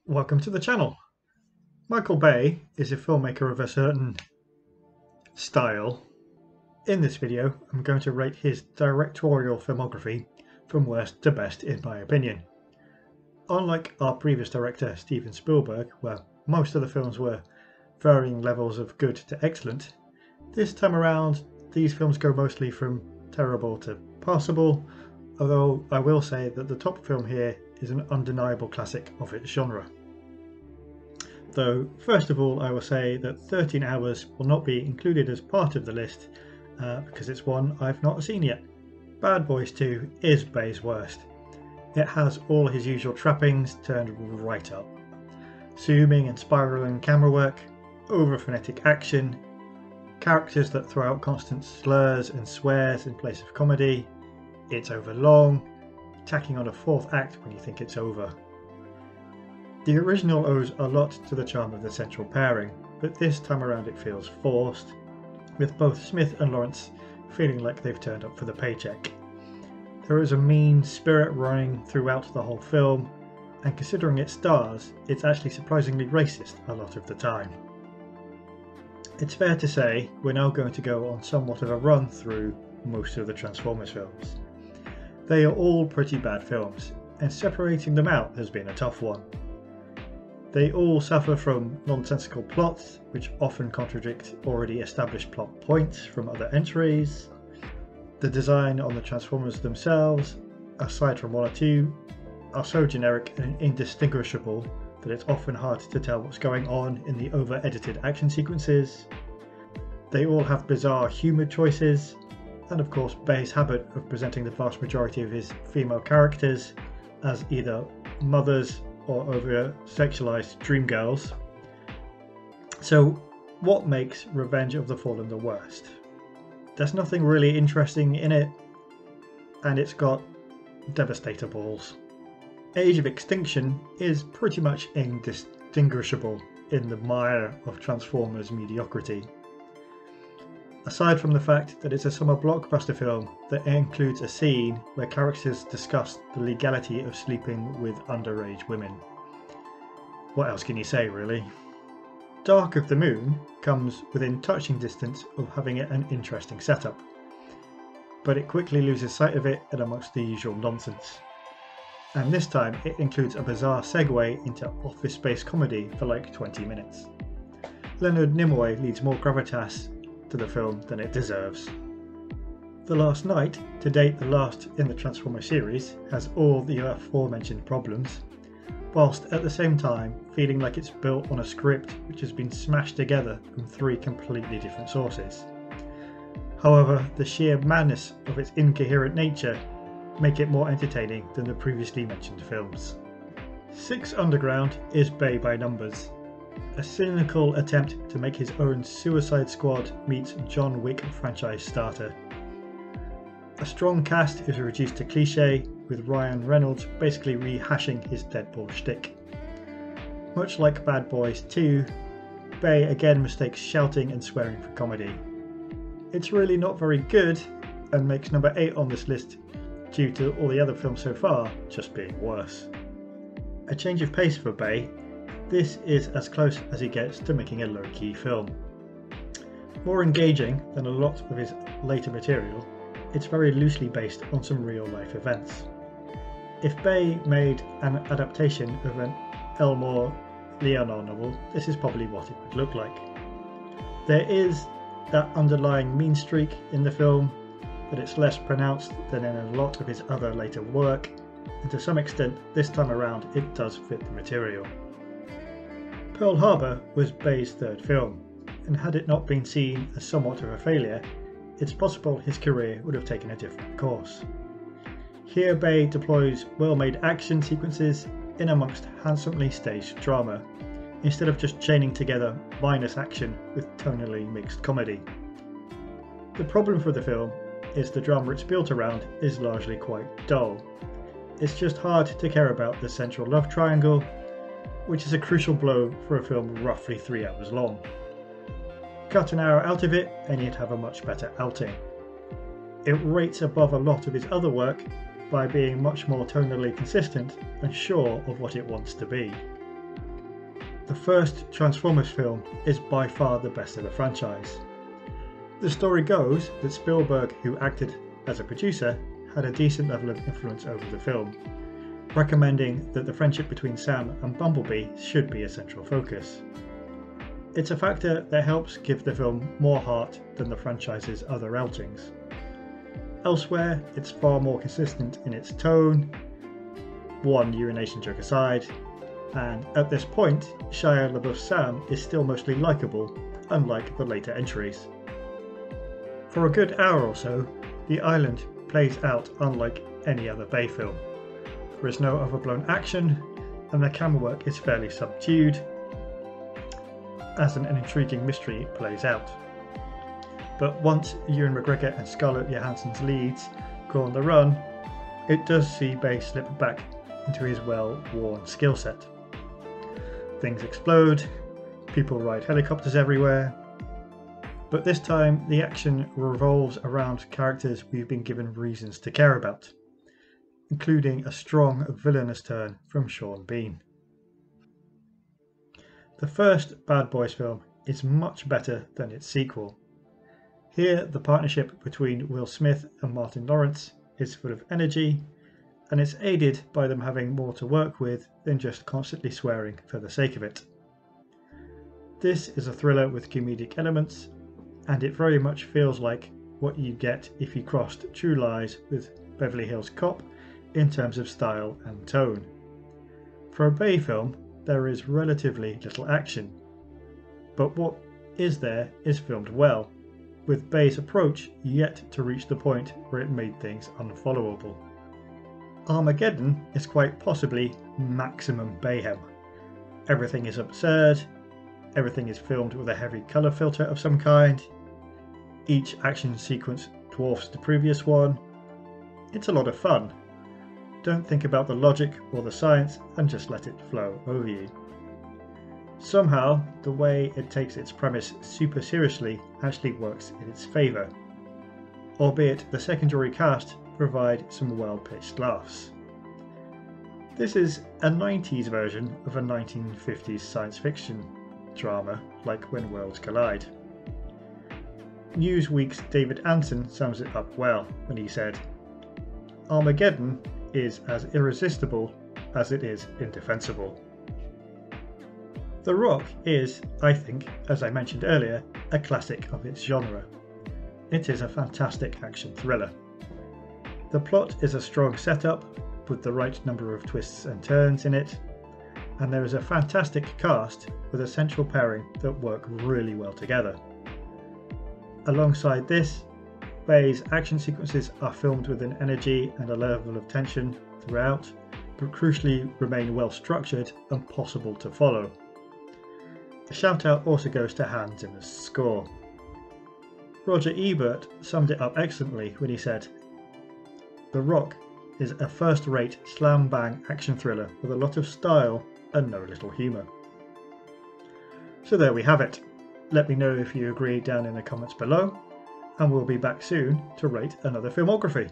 Welcome to the channel. Michael Bay is a filmmaker of a certain style. In this video, I'm going to rate his directorial filmography from worst to best in my opinion. Unlike our previous director Steven Spielberg, where most of the films were varying levels of good to excellent, this time around these films go mostly from terrible to passable, although I will say that the top film here is an undeniable classic of its genre. Though, first of all, I will say that 13 Hours will not be included as part of the list because it's one I've not seen yet. Bad Boys 2 is Bay's worst. It has all his usual trappings turned right up. Zooming and spiralling camera work, over-frenetic action, characters that throw out constant slurs and swears in place of comedy, it's overlong, tacking on a fourth act when you think it's over. The original owes a lot to the charm of the central pairing, but this time around it feels forced, with both Smith and Lawrence feeling like they've turned up for the paycheck. There is a mean spirit running throughout the whole film, and considering its stars, it's actually surprisingly racist a lot of the time. It's fair to say we're now going to go on somewhat of a run through most of the Transformers films. They are all pretty bad films, and separating them out has been a tough one. They all suffer from nonsensical plots, which often contradict already established plot points from other entries. The design on the Transformers themselves, aside from one or two, are so generic and indistinguishable that it's often hard to tell what's going on in the over-edited action sequences. They all have bizarre humour choices, and of course Bay's habit of presenting the vast majority of his female characters as either mothers or over-sexualized dream girls. So what makes Revenge of the Fallen the worst? There's nothing really interesting in it, and it's got devastator balls. Age of Extinction is pretty much indistinguishable in the mire of Transformers mediocrity. Aside from the fact that it's a summer blockbuster film that includes a scene where characters discuss the legality of sleeping with underage women. What else can you say, really? Dark of the Moon comes within touching distance of having an interesting setup, but it quickly loses sight of it in amongst the usual nonsense. And this time it includes a bizarre segue into Office Space comedy for like 20 minutes. Leonard Nimoy leads more gravitas to the film than it deserves. The Last Knight, to date the last in the Transformers series, has all the aforementioned problems, whilst at the same time feeling like it's built on a script which has been smashed together from three completely different sources. However, the sheer madness of its incoherent nature make it more entertaining than the previously mentioned films. Six Underground is Bay by numbers. A cynical attempt to make his own Suicide Squad meets John Wick franchise starter. A strong cast is reduced to cliché, with Ryan Reynolds basically rehashing his Deadpool shtick. Much like Bad Boys 2, Bay again mistakes shouting and swearing for comedy. It's really not very good, and makes number 8 on this list due to all the other films so far just being worse. A change of pace for Bay. This is as close as he gets to making a low-key film. More engaging than a lot of his later material, it's very loosely based on some real-life events. If Bay made an adaptation of an Elmore Leonard novel, this is probably what it would look like. There is that underlying mean streak in the film, but it's less pronounced than in a lot of his other later work, and to some extent this time around it does fit the material. Pearl Harbor was Bay's third film, and had it not been seen as somewhat of a failure, it's possible his career would have taken a different course. Here Bay deploys well-made action sequences in amongst handsomely staged drama, instead of just chaining together minus action with tonally mixed comedy. The problem for the film is the drama it's built around is largely quite dull. It's just hard to care about the central love triangle, which is a crucial blow for a film roughly 3 hours long. Cut an hour out of it and you'd have a much better outing. It rates above a lot of his other work by being much more tonally consistent and sure of what it wants to be. The first Transformers film is by far the best of the franchise. The story goes that Spielberg, who acted as a producer, had a decent level of influence over the film, recommending that the friendship between Sam and Bumblebee should be a central focus. It's a factor that helps give the film more heart than the franchise's other outings. Elsewhere, it's far more consistent in its tone, one urination joke aside, and at this point, Shia LaBeouf's Sam is still mostly likeable, unlike the later entries. For a good hour or so, the island plays out unlike any other Bay film. There is no overblown action, and the camera work is fairly subdued, as an intriguing mystery plays out. But once Ewan McGregor and Scarlett Johansson's leads go on the run, it does see Bay slip back into his well-worn skill set. Things explode, people ride helicopters everywhere, but this time the action revolves around characters we've been given reasons to care about, including a strong villainous turn from Sean Bean. The first Bad Boys film is much better than its sequel. Here, the partnership between Will Smith and Martin Lawrence is full of energy, and it's aided by them having more to work with than just constantly swearing for the sake of it. This is a thriller with comedic elements, and it very much feels like what you'd get if you crossed True Lies with Beverly Hills Cop in terms of style and tone. For a Bay film, there is relatively little action, but what is there is filmed well, with Bay's approach yet to reach the point where it made things unfollowable. Armageddon is quite possibly maximum Bayhem. Everything is absurd, everything is filmed with a heavy colour filter of some kind, each action sequence dwarfs the previous one. It's a lot of fun. Don't think about the logic or the science and just let it flow over you. Somehow, the way it takes its premise super seriously actually works in its favour, albeit the secondary cast provide some well-pitched laughs. This is a 90s version of a 1950s science fiction drama like When Worlds Collide. Newsweek's David Anson sums it up well when he said, "Armageddon is as irresistible as it is indefensible." The Rock is, I think, as I mentioned earlier, a classic of its genre. It is a fantastic action thriller. The plot is a strong setup, with the right number of twists and turns in it, and there is a fantastic cast with a central pairing that work really well together. Alongside this, Bay's action sequences are filmed with an energy and a level of tension throughout, but crucially remain well structured and possible to follow. A shout out also goes to Hans Zimmer's score. Roger Ebert summed it up excellently when he said, "The Rock is a first-rate slam-bang action thriller with a lot of style and no little humour." So there we have it. Let me know if you agree down in the comments below, and we'll be back soon to rate another filmography.